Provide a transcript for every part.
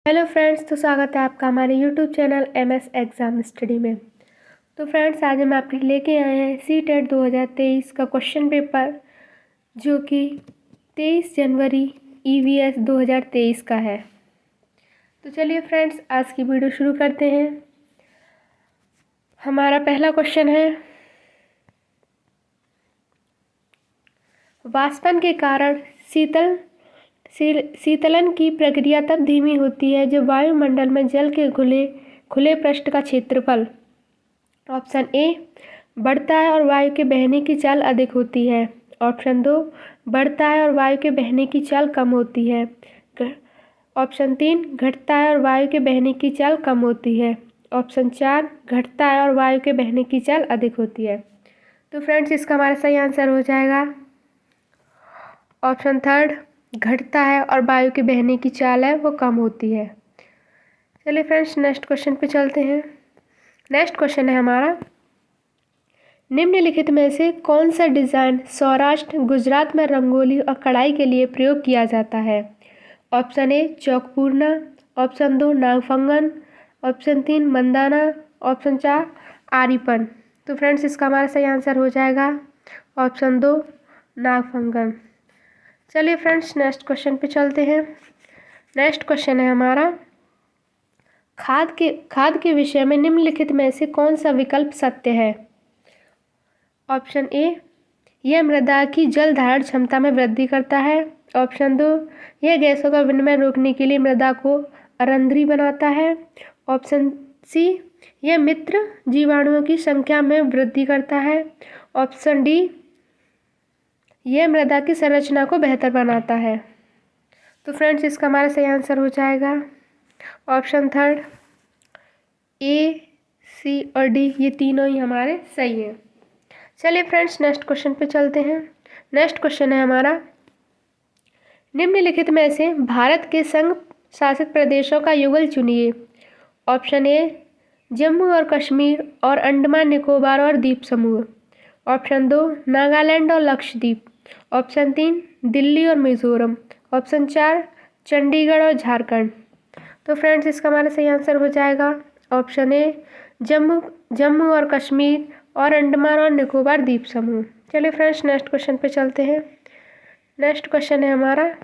Hello friends, तो स्वागत है आपका हमारे YouTube channel MS exam study में। तो फ्रेंड्स, आज हम आपके लिए लेके आए हैं सीटेट 2023 का क्वेश्चन पेपर, जो कि 23 जनवरी ईवीएस 2023 का है। तो चलिए फ्रेंड्स, आज की वीडियो शुरू करते हैं। हमारा पहला क्वेश्चन है, वाष्पन के कारण शीतलन की प्रक्रिया तब धीमी होती है जब वायुमंडल में जल के खुले पृष्ठ का क्षेत्रफल ऑप्शन ए बढ़ता है और वायु के बहने की चाल अधिक होती है। ऑप्शन 2 बढ़ता है और वायु के बहने की चाल कम होती है। ऑप्शन 3 घटता है और वायु के बहने की चाल कम होती है। ऑप्शन 4 घटता है और वायु के बहने की चाल अधिक होती है। तो फ्रेंड्स, इसका हमारा सही आंसर हो जाएगा ऑप्शन 3 घटता है और वायु के बहने की चाल है वो कम होती है। चलिए फ्रेंड्स, नेक्स्ट क्वेश्चन पे चलते हैं। नेक्स्ट क्वेश्चन है हमारा, निम्नलिखित में से कौन सा डिज़ाइन सौराष्ट्र गुजरात में रंगोली और कढ़ाई के लिए प्रयोग किया जाता है। ऑप्शन ए चौकपूर्णा, ऑप्शन 2 नागफंगन, ऑप्शन 3 मंदाना, ऑप्शन 4 आरीपन। तो फ्रेंड्स, इसका हमारा सही आंसर हो जाएगा ऑप्शन 2 नागफंगन। चलिए फ्रेंड्स, नेक्स्ट क्वेश्चन पे चलते हैं। नेक्स्ट क्वेश्चन है हमारा, खाद के विषय में निम्नलिखित में से कौन सा विकल्प सत्य है। ऑप्शन ए यह मृदा की जल धारण क्षमता में वृद्धि करता है। ऑप्शन 2 यह गैसों का विनिमय रोकने के लिए मृदा को अरंध्री बनाता है। ऑप्शन सी यह मित्र जीवाणुओं की संख्या में वृद्धि करता है। ऑप्शन डी यह मृदा की संरचना को बेहतर बनाता है। तो फ्रेंड्स, इसका हमारा सही आंसर हो जाएगा ऑप्शन 3 ए, सी और डी, ये तीनों ही हमारे सही हैं। चलिए फ्रेंड्स, नेक्स्ट क्वेश्चन पे चलते हैं। नेक्स्ट क्वेश्चन है हमारा, निम्नलिखित में से भारत के संघ शासित प्रदेशों का युगल चुनिए। ऑप्शन ए जम्मू और कश्मीर और अंडमान निकोबार और द्वीप समूह। ऑप्शन 2 नागालैंड और लक्षद्वीप। ऑप्शन 3 दिल्ली और मिजोरम। ऑप्शन 4 चंडीगढ़ और झारखंड। तो फ्रेंड्स, इसका हमारा सही आंसर हो जाएगा ऑप्शन ए जम्मू और कश्मीर और अंडमान और निकोबार द्वीप समूह। चलिए फ्रेंड्स, नेक्स्ट क्वेश्चन पे चलते हैं। नेक्स्ट क्वेश्चन है हमारा,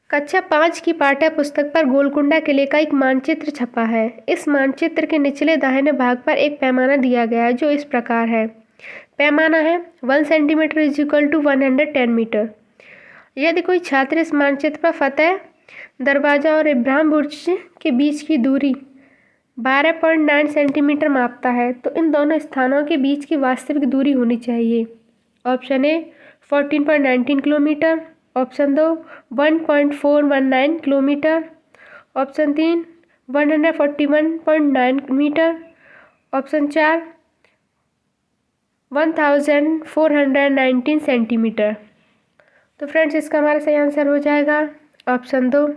कक्षा 5 की पाठ्य पुस्तक पर गोलकुंडा किले का एक मानचित्र छपा है। इस मानचित्र के निचले दाहिने भाग पर एक पैमाना दिया गया है जो इस प्रकार है। पैमाना है 1 centimetre is equal to 110 metre. यदि कोई छात्र इस मानचित्र पर फतेह दरवाजा और इब्राहिम बुर्ज के बीच की दूरी 12.9 सेंटीमीटर मापता है, तो इन दोनों स्थानों के बीच की वास्तविक दूरी होनी चाहिए। Option A 14.19 kilometre. Option 2 1.419 kilometre. Option 3 141.9 metre. Option 4 1419 centimetre. तो फ्रेंड्स, इसका हमारा सही आंसर हो जाएगा ऑप्शन 2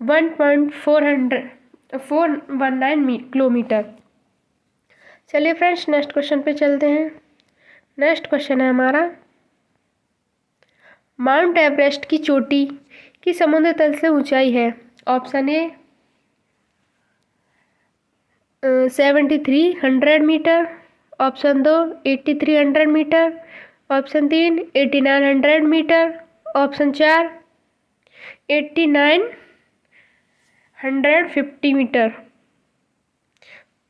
1.419 किलोमीटर। चलिए फ्रेंड्स, नेक्स्ट क्वेश्चन पे चलते हैं। नेक्स्ट क्वेश्चन है हमारा, माउंट एवरेस्ट की चोटी की समुद्र तल से ऊंचाई है। Option A 7300 metre. Option 2 8300 metre. Option 3 8900 metre. Option 4 8950 metre.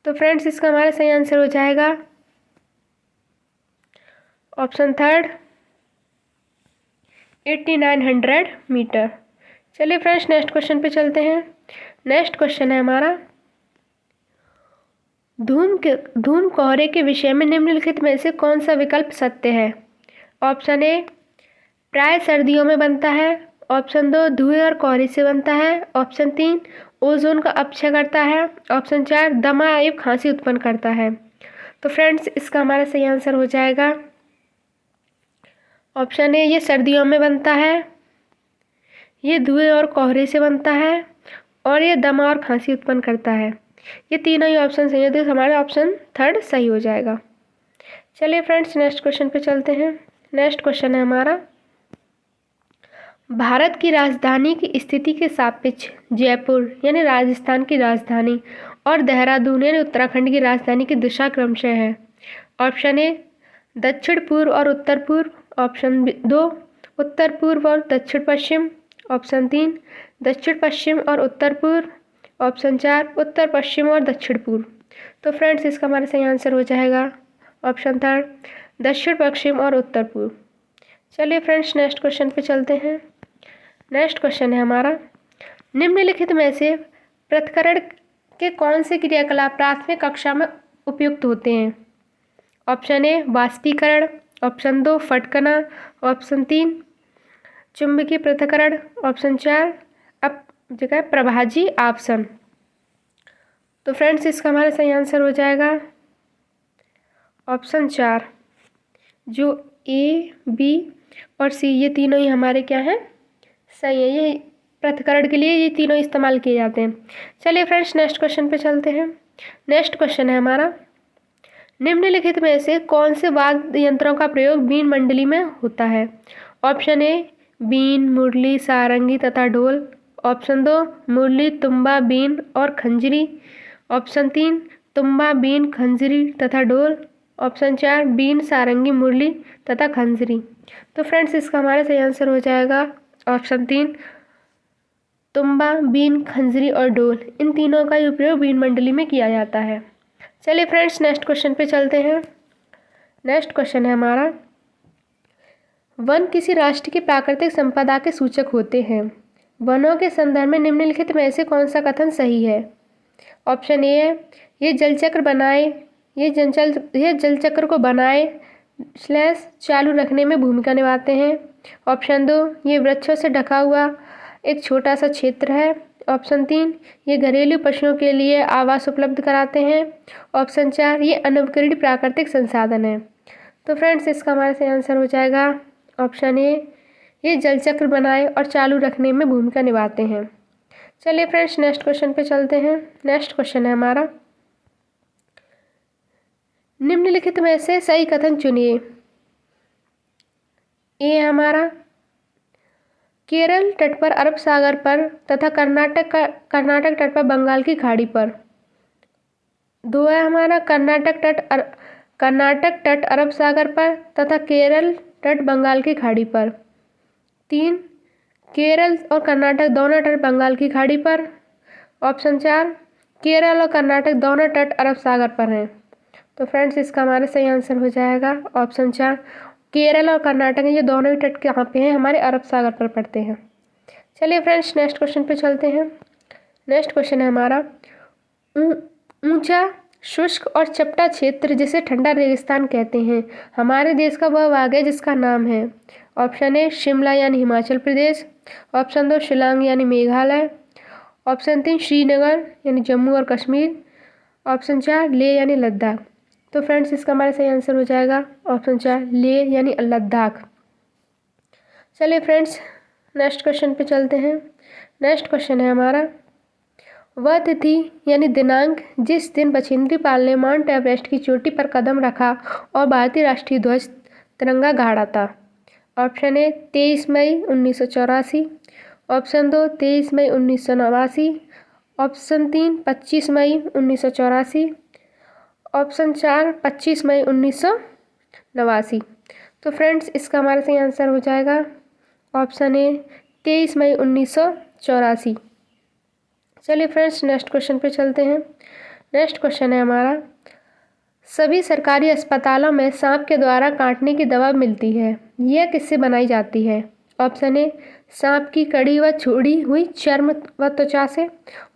तो फ्रेंड्स, इसका हमारा सही आंसर हो जाएगा ऑप्शन 3 8900 मीटर। चलिए फ्रेंड्स, नेक्स्ट क्वेश्चन पे चलते हैं। नेक्स्ट क्वेश्चन है हमारा, धूम कोहरे के विषय में निम्नलिखित में से कौन सा विकल्प सत्य है। ऑप्शन ए प्राय सर्दियों में बनता है। ऑप्शन 2 धुएं और कोहरे से बनता है। ऑप्शन 3 ओजोन का अपक्षय करता है। ऑप्शन 4 दमा एवं खांसी उत्पन्न करता है। तो फ्रेंड्स, इसका हमारा सही आंसर हो जाएगा ऑप्शन ए ये सर्दियों में बनता है, ये धुएं और कोहरे से बनता है और ये दमा और खांसी उत्पन्न करता है। ये तीनों ही ऑप्शन सही है, तो हमारा ऑप्शन 3 सही हो जाएगा। चलिए फ्रेंड्स, नेक्स्ट क्वेश्चन पे चलते हैं। नेक्स्ट क्वेश्चन है हमारा, भारत की राजधानी की स्थिति के सापेक्ष जयपुर यानी राजस्थान की राजधानी और देहरादून यानी उत्तराखंड की राजधानी की दिशा क्रमशः है। ऑप्शन ए दक्षिण पूर्व और उत्तर पूर्व। ऑप्शन 2 उत्तर पूर्व और दक्षिण पश्चिम। ऑप्शन 3 दक्षिण पश्चिम और उत्तर पूर्व। ऑप्शन 4 उत्तर पश्चिम और दक्षिण पूर्व। तो फ्रेंड्स इसका हमारा सही आंसर हो जाएगा ऑप्शन 3 दक्षिण पश्चिम और उत्तर पूर्व। चलिए फ्रेंड्स नेक्स्ट क्वेश्चन पे चलते हैं। नेक्स्ट क्वेश्चन है हमारा, निम्नलिखित में से पृथक्करण के कौन से क्रियाकलाप प्राथमिक कक्षा में उपयुक्त होते हैं। ऑप्शन ए वाष्पीकरण। ऑप्शन 2 फटकना। ऑप्शन 3 चुंबकीय पृथक्करण। ऑप्शन 4 अब जगह प्रभाजी आपसन। तो फ्रेंड्स इसका हमारा सही आंसर हो जाएगा ऑप्शन 4, जो ए बी और सी ये तीनों ही हमारे क्या हैं, सही है। ये पृथक्करण के लिए ये तीनों इस्तेमाल किए जाते हैं। चलिए फ्रेंड्स नेक्स्ट क्वेश्चन पे चलते हैं। नेक्स्ट क्वेश्चन है हमारा, निम्नलिखित में से कौन से वाद्य यंत्रों का प्रयोग बीन मंडली में होता है। ऑप्शन ए बीन, मुरली, सारंगी तथा ढोल। ऑप्शन 2 मुरली, तुम्बा, बीन और खंजरी। ऑप्शन 3 तुम्बा, बीन, खंजरी तथा ढोल। ऑप्शन 4 बीन, सारंगी, मुरली तथा खंजरी। तो फ्रेंड्स इसका हमारा सही आंसर हो जाएगा ऑप्शन 3 तुम्बा, बीन, खंजरी और ढोल। इन तीनों का उपयोग बीन मंडली में किया जाता है। चलिए फ्रेंड्स नेक्स्ट क्वेश्चन पे चलते हैं। नेक्स्ट क्वेश्चन है हमारा, वन किसी राष्ट्र की प्राकृतिक संपदा के सूचक होते हैं। वनों के संदर्भ में निम्नलिखित में से कौन सा कथन सही है। ऑप्शन ए है ये जलचक्र बनाए ये जलचक्र को बनाए / चालू रखने में भूमिका निभाते हैं। ऑप्शन 2 ये वृक्षों से ढका हुआ एक छोटा सा क्षेत्र है। ऑप्शन 3 ये घरेलू पशुओं के लिए आवास उपलब्ध कराते हैं। ऑप्शन 4 ये अनवकरणीय प्राकृतिक संसाधन है। तो फ्रेंड्स इसका हमारा सही आंसर हो जाएगा ऑप्शन ए ये जलचक्र बनाए और चालू रखने में भूमिका निभाते हैं। चलिए फ्रेंड्स नेक्स्ट क्वेश्चन पे चलते हैं। नेक्स्ट क्वेश्चन है हमारा, निम्नलिखित में से सही कथन चुनिए। ए हमारा केरल तट पर अरब सागर पर तथा कर्नाटक तट पर बंगाल की खाड़ी पर। 2 है हमारा कर्नाटक तट अरब सागर पर तथा केरल तट बंगाल की खाड़ी पर। 3 केरल और कर्नाटक दोनों तट बंगाल की खाड़ी पर। ऑप्शन 4 केरल और कर्नाटक दोनों तट अरब सागर पर हैं। तो फ्रेंड्स इसका हमारा सही आंसर हो जाएगा ऑप्शन 4 केरल और कर्नाटक ये दोनों ही तट कहाँ पे हैं, हमारे अरब सागर पर पड़ते हैं। चलिए फ्रेंड्स नेक्स्ट क्वेश्चन पे चलते हैं। नेक्स्ट क्वेश्चन है हमारा, ऊंचा शुष्क और चपटा क्षेत्र जिसे ठंडा रेगिस्तान कहते हैं हमारे देश का वह भाग है जिसका नाम है। ऑप्शन ए शिमला यानी हिमाचल प्रदेश। ऑप्शन 2 शिलांग यानी मेघालय। ऑप्शन 3 श्रीनगर यानी जम्मू और कश्मीर। ऑप्शन 4 लेह यानी लद्दाख। तो फ्रेंड्स इसका हमारा सही आंसर हो जाएगा ऑप्शन 4 लेह यानी लद्दाख। चलिए फ्रेंड्स नेक्स्ट क्वेश्चन पे चलते हैं। नेक्स्ट क्वेश्चन है हमारा, वह तिथि यानी दिनांक जिस दिन बछेंद्री पाल ने माउंट एवरेस्ट की चोटी पर कदम रखा और भारतीय राष्ट्रीय ध्वज तिरंगा गाड़ा था। ऑप्शन ए 23 मई 1984। ऑप्शन 2 23 मई 1989। ऑप्शन 3 25 मई 1984। ऑप्शन 4 25 मई 1989। तो फ्रेंड्स इसका हमारा सही आंसर हो जाएगा ऑप्शन ए 23 मई 1984। चलिए फ्रेंड्स नेक्स्ट क्वेश्चन पे चलते हैं। नेक्स्ट क्वेश्चन है हमारा, सभी सरकारी अस्पतालों में सांप के द्वारा काटने की दवा मिलती है, यह किससे बनाई जाती है। ऑप्शन ए सांप की कड़ी व छोड़ी हुई चर्म व त्वचा से।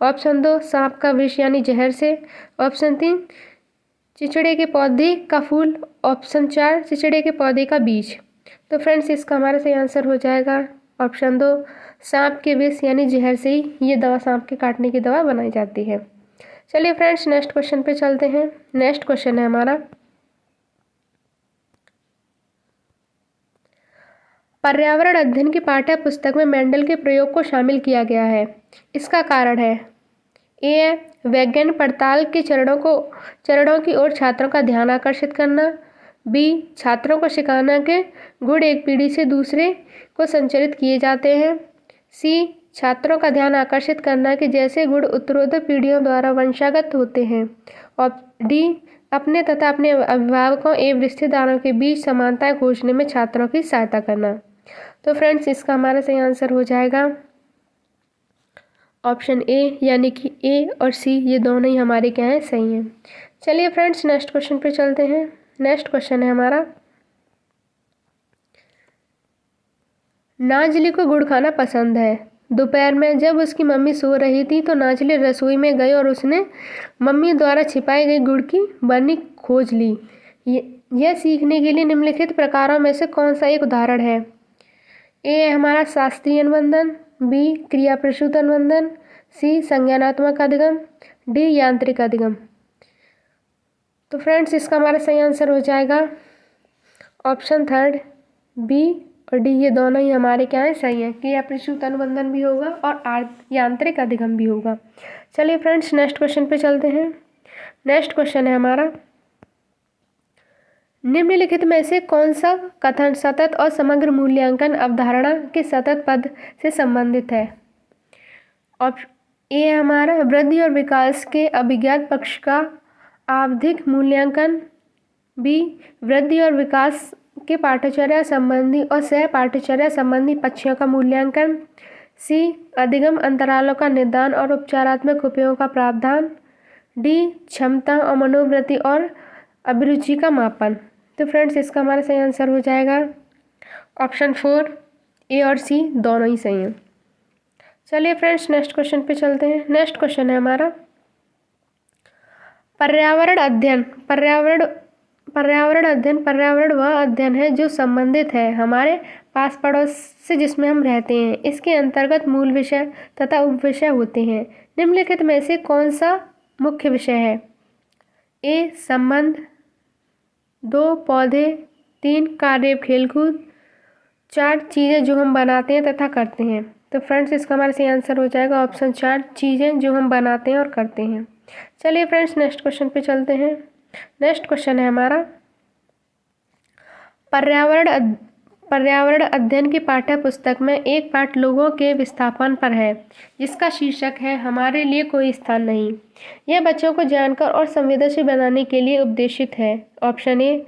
ऑप्शन 2 सांप का विष यानी जहर से। ऑप्शन 3 चिचड़े के पौधे का फूल। ऑप्शन 4 चिचड़े के पौधे का बीज। तो फ्रेंड्स इसका हमारा सही आंसर हो जाएगा ऑप्शन 2 सांप के विष यानी जहर से ही ये दवा, सांप के काटने की दवा बनाई जाती है। चलिए फ्रेंड्स नेक्स्ट क्वेश्चन पे चलते हैं। नेक्स्ट क्वेश्चन है हमारा, पर्यावरण अध्ययन की पाठ्य पुस्तक में मेंडल के प्रयोग को शामिल किया गया है, इसका कारण है। ए वैज्ञानिक पड़ताल के चरणों की ओर छात्रों का ध्यान आकर्षित करना। बी, छात्रों को सिखाना के गुण एक पीढ़ी से दूसरे को संचारित किए जाते हैं। सी, छात्रों का ध्यान आकर्षित करना कि जैसे गुण उत्तरोत्तर पीढ़ियों द्वारा वंशागत होते हैं। और डी, अपने तथा अपने अभिभावकों एवं रिश्तेदारों के बीच समानताएं खोजने में छात्रों की सहायता करना। तो फ्रेंड्स, इसका हमारा सही आंसर हो जाएगा ऑप्शन ए, यानी कि ए और सी ये दोनों ही हमारे क्या हैं, सही हैं। चलिए फ्रेंड्स, नेक्स्ट क्वेश्चन पे चलते हैं। नेक्स्ट क्वेश्चन है हमारा, नाजली को गुड़ खाना पसंद है। दोपहर में जब उसकी मम्मी सो रही थी तो नाजली रसोई में गई और उसने मम्मी द्वारा छिपाई गई गुड़ की बर्नी खोज ली। यह सीखने के लिए निम्नलिखित प्रकारों में से कौन सा एक उदाहरण है? ए हमारा शास्त्रीय अनुबंधन, बी क्रिया प्रसूत अनुबंधन, सी संज्ञानात्मक अधिगम, डी यांत्रिक अधिगम। तो फ्रेंड्स, इसका हमारा सही आंसर हो जाएगा ऑप्शन थर्ड, बी और डी ये दोनों ही हमारे क्या हैं, सही है। क्रिया प्रसूत अनुबंधन भी होगा और यांत्रिक अधिगम भी होगा। चलिए फ्रेंड्स, नेक्स्ट क्वेश्चन पे चलते हैं। नेक्स्ट क्वेश्चन है हमारा, निम्नलिखित में से कौन सा कथन सतत और समग्र मूल्यांकन अवधारणा के सतत पद से संबंधित है? ए हमारा वृद्धि और विकास के अभिज्ञात पक्ष का आवधिक मूल्यांकन, बी वृद्धि और विकास के पाठ्यचर्या संबंधी और सह पाठ्यचर्या संबंधी पक्षों का मूल्यांकन, सी अधिगम अंतरालों का निदान और उपचारात्मक उपयोग का प्रावधान, डी क्षमता और मनोवृत्ति और अभिरुचि का मापन। तो फ्रेंड्स, इसका हमारा सही आंसर हो जाएगा ऑप्शन 4, ए और सी दोनों ही सही हैं। चलिए फ्रेंड्स, नेक्स्ट क्वेश्चन पे चलते हैं। नेक्स्ट क्वेश्चन है हमारा, पर्यावरण अध्ययन। पर्यावरण वह अध्ययन है जो संबंधित है हमारे पास पड़ोस से जिसमें हम रहते हैं। इसके अंतर्गत मूल विषय तथा उपविषय होते हैं। निम्नलिखित में से कौन सा मुख्य विषय है? ए संबंध, 2 पौधे, 3 कार्य खेलकूद, 4 चीज़ें जो हम बनाते हैं तथा करते हैं। तो फ्रेंड्स, इसका हमारा सही आंसर हो जाएगा ऑप्शन 4, चीज़ें जो हम बनाते हैं और करते हैं। चलिए फ्रेंड्स, नेक्स्ट क्वेश्चन पे चलते हैं। नेक्स्ट क्वेश्चन है हमारा, पर्यावरण अध्ययन की पाठ्य पुस्तक में एक पाठ लोगों के विस्थापन पर है जिसका शीर्षक है हमारे लिए कोई स्थान नहीं। यह बच्चों को जानकार और संवेदनशील बनाने के लिए उद्देशित है। ऑप्शन ए,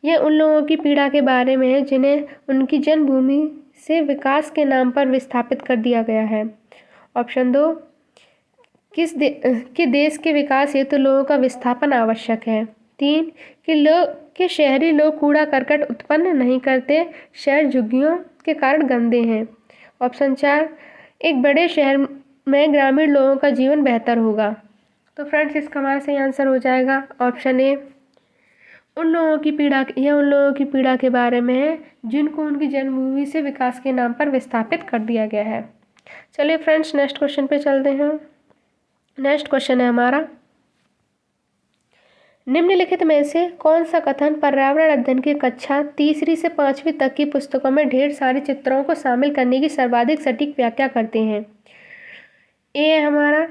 यह उन लोगों की पीड़ा के बारे में है जिन्हें उनकी जन्मभूमि से विकास के नाम पर विस्थापित कर दिया गया है। ऑप्शन 2, कि देश के विकास हेतु लोगों का विस्थापन आवश्यक है। 3, कि शहरी लोग कूड़ा करकट उत्पन्न नहीं करते, शहर झुग्गियों के कारण गंदे हैं। ऑप्शन 4, एक बड़े शहर में ग्रामीण लोगों का जीवन बेहतर होगा। तो फ्रेंड्स, इसका हमारा सही आंसर हो जाएगा ऑप्शन ए, उन लोगों की पीड़ा के बारे में है जिनको उनकी जन्मभूमि से विकास के नाम पर विस्थापित कर दिया गया है। चलिए फ्रेंड्स, नेक्स्ट क्वेश्चन पे चलते हैं। नेक्स्ट क्वेश्चन है हमारा, निम्नलिखित में से कौन सा कथन पर्यावरण अध्ययन की कक्षा 3री से 5वीं तक की पुस्तकों में ढेर सारे चित्रों को शामिल करने की सर्वाधिक सटीक व्याख्या करते हैं? ए हमारा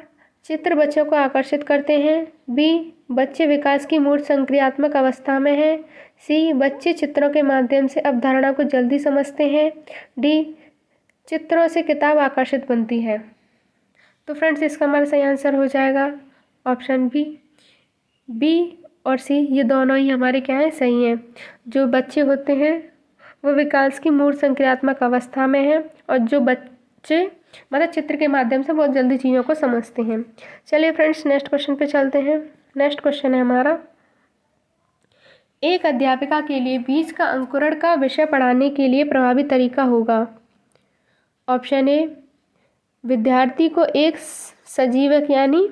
चित्र बच्चों को आकर्षित करते हैं, बी बच्चे विकास की मूर्त संक्रियात्मक अवस्था में हैं, सी बच्चे चित्रों के माध्यम से अवधारणा को जल्दी समझते हैं, डी चित्रों से किताब आकर्षित बनती है। तो फ्रेंड्स, इसका हमारा सही आंसर हो जाएगा ऑप्शन बी और सी ये दोनों ही हमारे क्या हैं, सही हैं। जो बच्चे होते हैं वो विकास की मूर्त संक्रियात्मक अवस्था में हैं और जो बच्चे मतलब चित्र के माध्यम से बहुत जल्दी चीज़ों को समझते हैं। चलिए फ्रेंड्स, नेक्स्ट क्वेश्चन पे चलते हैं। नेक्स्ट क्वेश्चन है हमारा, एक अध्यापिका के लिए बीज का अंकुरण का विषय पढ़ाने के लिए प्रभावी तरीका होगा। ऑप्शन ए, विद्यार्थी को एक सजीवक यानी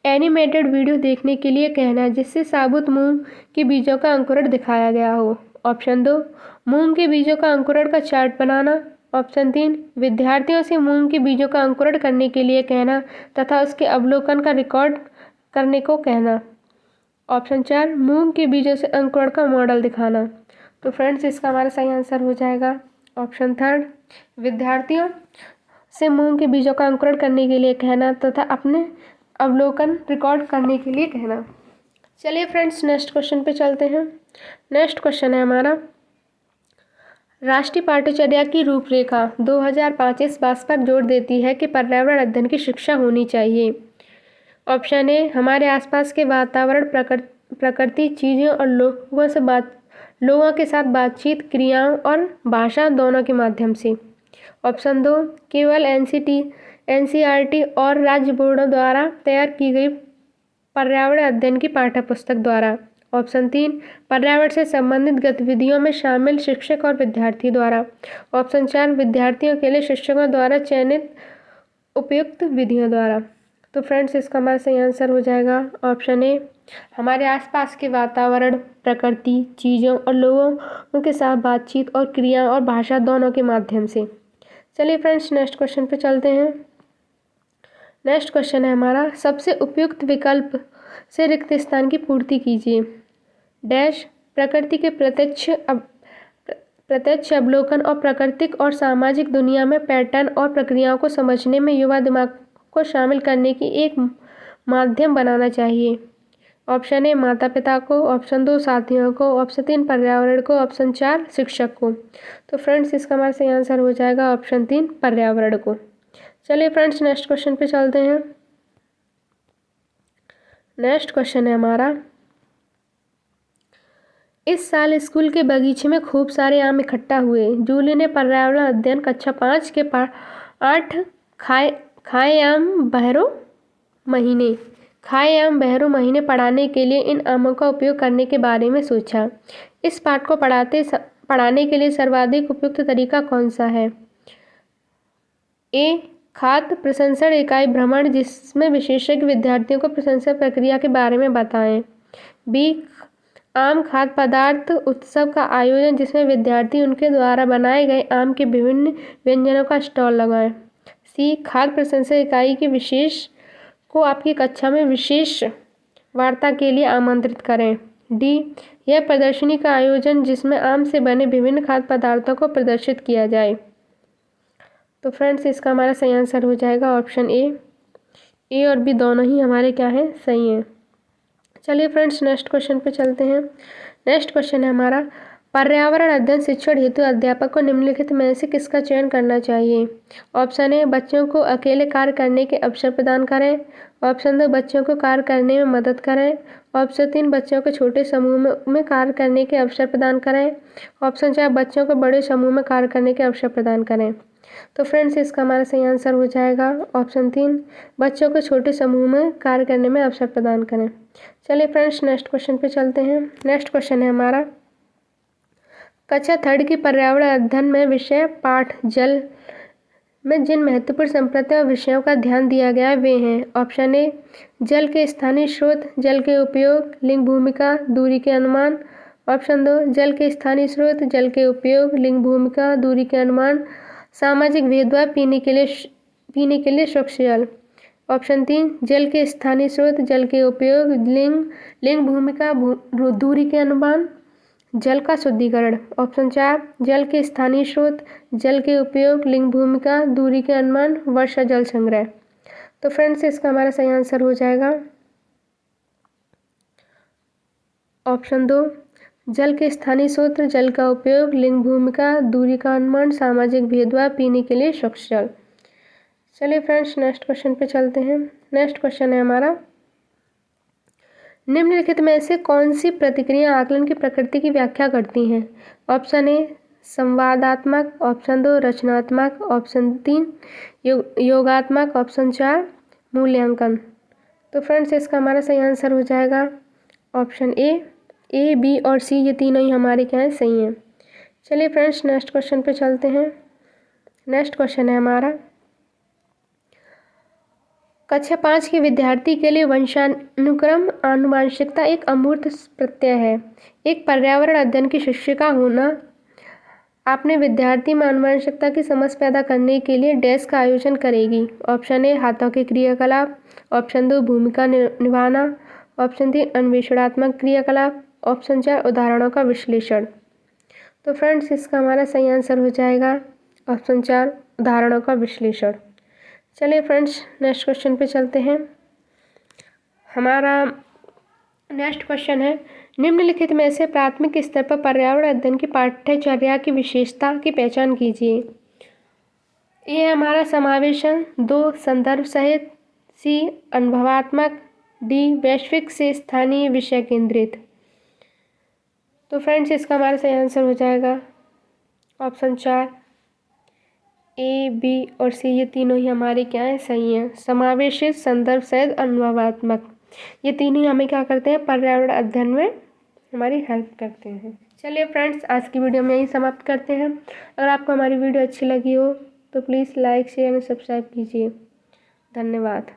एनिमेटेड वीडियो देखने के लिए कहना जिससे साबुत मूंग के बीजों का अंकुरण दिखाया गया हो। ऑप्शन 2, मूंग के बीजों का अंकुरण का चार्ट बनाना। ऑप्शन 3, विद्यार्थियों से मूंग के बीजों का अंकुरण करने के लिए कहना तथा उसके अवलोकन का रिकॉर्ड करने को कहना। ऑप्शन 4, मूंग के बीजों से अंकुरण का मॉडल दिखाना। तो फ्रेंड्स, इसका हमारा सही आंसर हो जाएगा ऑप्शन 3, विद्यार्थियों से मूंग के बीजों का अंकुरण करने के लिए कहना तथा अपने अवलोकन रिकॉर्ड करने के लिए कहना। चलिए फ्रेंड्स नेक्स्ट क्वेश्चन पे चलते हैं। नेक्स्ट क्वेश्चन है हमारा, राष्ट्रीय पाठ्यचर्या की रूपरेखा 2005 इस बात पर जोर देती है कि पर्यावरण अध्ययन की शिक्षा होनी चाहिए। ऑप्शन ए, हमारे आसपास के वातावरण, प्रकृति, चीज़ें और लोगों के साथ बातचीत, क्रियाओं और भाषा दोनों के माध्यम से। ऑप्शन दो, केवल एनसीईआरटी और राज्य बोर्डों द्वारा तैयार की गई पर्यावरण अध्ययन की पाठ्यपुस्तक द्वारा। ऑप्शन तीन, पर्यावरण से संबंधित गतिविधियों में शामिल शिक्षक और विद्यार्थी द्वारा। ऑप्शन चार, विद्यार्थियों के लिए शिक्षकों द्वारा चयनित उपयुक्त विधियों द्वारा। तो फ्रेंड्स इसका हमारा सही आंसर हो जाएगा ऑप्शन ए, हमारे आसपास के वातावरण, प्रकृति, चीज़ों और लोगों के साथ बातचीत और क्रिया और भाषा दोनों के माध्यम से। चलिए फ्रेंड्स नेक्स्ट क्वेश्चन पे चलते हैं। नेक्स्ट क्वेश्चन है हमारा, सबसे उपयुक्त विकल्प से रिक्त स्थान की पूर्ति कीजिए। डैश, प्रकृति के प्रत्यक्ष अवलोकन और प्राकृतिक और सामाजिक दुनिया में पैटर्न और प्रक्रियाओं को समझने में युवा दिमाग को शामिल करने की एक माध्यम बनाना चाहिए। ऑप्शन ए, माता पिता को। ऑप्शन दो, साथियों को। ऑप्शन तीन, पर्यावरण को। ऑप्शन चार, शिक्षक को। तो फ्रेंड्स इसका हमारा सही आंसर हो जाएगा ऑप्शन तीन, पर्यावरण को। चलिए फ्रेंड्स नेक्स्ट क्वेश्चन पे चलते हैं। नेक्स्ट क्वेश्चन है हमारा, इस साल स्कूल के बगीचे में खूब सारे आम इकट्ठा हुए। जूली ने पर्यावरण अध्ययन कक्षा 5 के पाठ खाए आम बहरों महीने पढ़ाने के लिए इन आमों का उपयोग करने के बारे में सोचा। इस पाठ को पढ़ाने के लिए सर्वाधिक उपयुक्त तरीका कौन सा है? ए, खाद्य प्रसंस्करण इकाई भ्रमण, जिसमें विशेषज्ञ विद्यार्थियों को प्रसंस्करण प्रक्रिया के बारे में बताएं। बी, आम खाद्य पदार्थ उत्सव का आयोजन, जिसमें विद्यार्थी उनके द्वारा बनाए गए आम के विभिन्न व्यंजनों का स्टॉल लगाएं। सी, खाद्य प्रसंस्करण इकाई के विशेष को आपकी कक्षा में विशेष वार्ता के लिए आमंत्रित करें। डी, यह प्रदर्शनी का आयोजन, जिसमें आम से बने विभिन्न खाद्य पदार्थों को प्रदर्शित किया जाए। तो फ्रेंड्स इसका हमारा सही आंसर हो जाएगा ऑप्शन ए और बी दोनों ही हमारे क्या हैं, सही हैं। चलिए फ्रेंड्स नेक्स्ट क्वेश्चन पे चलते हैं। नेक्स्ट क्वेश्चन है हमारा, पर्यावरण अध्ययन शिक्षण हेतु अध्यापक को निम्नलिखित में से किसका चयन करना चाहिए? ऑप्शन ए, बच्चों को अकेले कार्य करने के अवसर प्रदान करें। ऑप्शन दो, बच्चों को कार्य करने में मदद करें। ऑप्शन तीन, बच्चों को छोटे समूह में कार्य करने के अवसर प्रदान करें। ऑप्शन चार, बच्चों को बड़े समूह में कार्य करने के अवसर प्रदान करें। तो फ्रेंड्स इसका हमारा सही आंसर हो जाएगा ऑप्शन तीन, बच्चों को छोटे समूह में कार्य करने में अवसर प्रदान करें। चलिए फ्रेंड्स नेक्स्ट क्वेश्चन पे चलते हैं। नेक्स्ट क्वेश्चन है हमारा, कक्षा 3 की पर्यावरण अध्ययन में विषय पाठ जल में जिन महत्वपूर्ण संप्रदाय और विषयों का ध्यान दिया गया है वे हैं। ऑप्शन ए, जल के स्थानीय स्रोत, जल के उपयोग, लिंग भूमिका, दूरी के अनुमान। ऑप्शन दो, जल के स्थानीय स्रोत, जल के उपयोग, लिंग भूमिका, दूरी के अनुमान, सामाजिक भेदभाव, पीने के लिए स्वच्छ जल। ऑप्शन तीन, जल के स्थानीय स्रोत, जल के उपयोग, लिंग भूमिका, दूरी के अनुमान, जल का शुद्धिकरण। ऑप्शन चार, जल के स्थानीय स्रोत, जल के उपयोग, लिंग भूमिका, दूरी के अनुमान, वर्षा जल संग्रह। तो फ्रेंड्स इसका हमारा सही आंसर हो जाएगा ऑप्शन दो, जल के स्थानीय स्रोत, जल का उपयोग, लिंग भूमिका, दूरी का अनुमान, सामाजिक भेदभाव, पीने के लिए स्वच्छ जल। चलिए फ्रेंड्स नेक्स्ट क्वेश्चन पे चलते हैं। नेक्स्ट क्वेश्चन है हमारा, निम्नलिखित में से कौन सी प्रतिक्रिया आकलन की प्रकृति की व्याख्या करती हैं? ऑप्शन ए, संवादात्मक। ऑप्शन दो, रचनात्मक। ऑप्शन तीन, योगात्मक। ऑप्शन चार, मूल्यांकन। तो फ्रेंड्स इसका हमारा सही आंसर हो जाएगा ऑप्शन ए, बी और सी, ये तीनों ही हमारे क्या हैं, सही हैं। चलिए फ्रेंड्स नेक्स्ट क्वेश्चन पे चलते हैं। नेक्स्ट क्वेश्चन है हमारा, कक्षा 5 के विद्यार्थी के लिए वंशानुक्रम आनुवंशिकता एक अमूर्त प्रत्यय है। एक पर्यावरण अध्ययन की शिक्षिका होना आपने विद्यार्थी में आनुवंशिकता की समझ पैदा करने के लिए डैश का आयोजन करेगी। ऑप्शन ए, हाथों के क्रियाकलाप। ऑप्शन दो, भूमिका निभाना। ऑप्शन तीन, अन्वेषणात्मक क्रियाकलाप। ऑप्शन चार, उदाहरणों का विश्लेषण। तो फ्रेंड्स इसका हमारा सही आंसर हो जाएगा ऑप्शन चार, उदाहरणों का विश्लेषण। चलिए फ्रेंड्स नेक्स्ट क्वेश्चन पे चलते हैं। हमारा नेक्स्ट क्वेश्चन है, निम्नलिखित में से प्राथमिक स्तर पर पर्यावरण अध्ययन की पाठ्यचर्या की विशेषता की पहचान कीजिए। ये है हमारा समावेशन, 2 संदर्भ सहित, सी अनुभवात्मक, डी वैश्विक से स्थानीय विषय केंद्रित। तो फ्रेंड्स इसका हमारा सही आंसर हो जाएगा ऑप्शन 4, ए, बी और सी, ये तीनों ही हमारे क्या हैं, सही हैं। समावेशित, संदर्भ सहित, अनुभवात्मक, ये तीनों ही हमें क्या करते हैं, पर्यावरण अध्ययन में हमारी हेल्प करते हैं। चलिए फ्रेंड्स, आज की वीडियो में यही समाप्त करते हैं। अगर आपको हमारी वीडियो अच्छी लगी हो तो please like share and subscribe कीजिए। धन्यवाद।